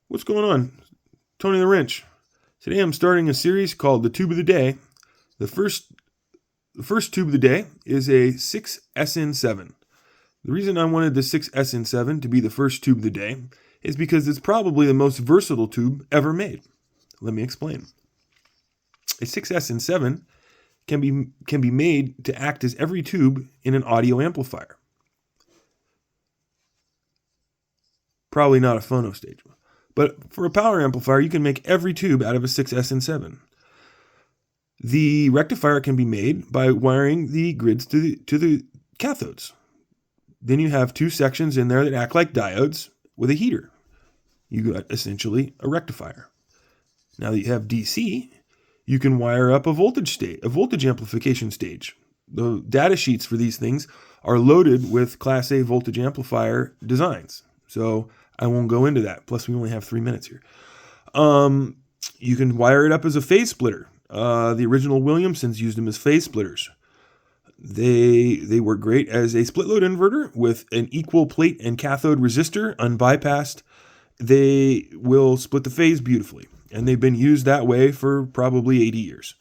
What's going on? Tony the Wrench. Today I'm starting a series called The Tube of the Day. The first tube of the day is a 6SN7. The reason I wanted the 6SN7 to be the first tube of the day is because it's probably the most versatile tube ever made. Let me explain. A 6SN7 can be made to act as every tube in an audio amplifier. Probably not a phono stage. But for a power amplifier, you can make every tube out of a 6SN7. The rectifier can be made by wiring the grids to the cathodes. Then you have two sections in there that act like diodes with a heater. You got essentially a rectifier. Now that you have DC, you can wire up a voltage amplification stage. The data sheets for these things are loaded with Class A voltage amplifier designs. So I won't go into that. Plus, we only have 3 minutes here. You can wire it up as a phase splitter. The original Williamsons used them as phase splitters. They were great as a split load inverter with an equal plate and cathode resistor unbypassed. They will split the phase beautifully, and they've been used that way for probably 80 years.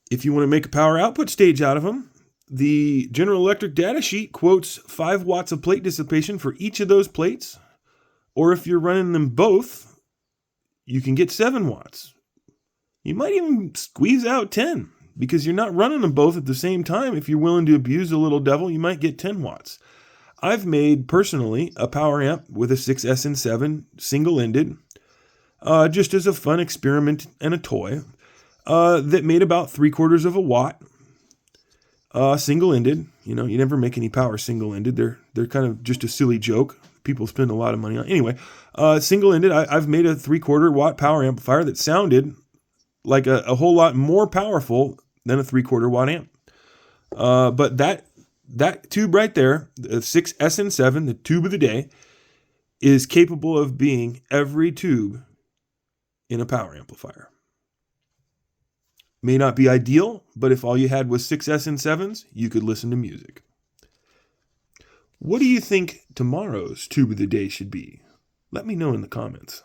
If you want to make a power output stage out of them, the General Electric data sheet quotes 5 watts of plate dissipation for each of those plates. Or if you're running them both, you can get 7 watts. You might even squeeze out 10 because you're not running them both at the same time. If you're willing to abuse the little devil, you might get 10 watts. I've made, personally, a power amp with a 6SN7 single-ended, just as a fun experiment and a toy, that made about 3/4 of a watt. Single-ended, you never make any power single-ended. They're kind of just a silly joke. People spend a lot of money on. Anyway, single-ended, I've made a 3/4 watt power amplifier that sounded like a whole lot more powerful than a 3/4 watt amp. But that tube right there, the 6SN7, the tube of the day, is capable of being every tube in a power amplifier. May not be ideal, but if all you had was 6SN7s, you could listen to music. What do you think tomorrow's tube of the day should be? Let me know in the comments.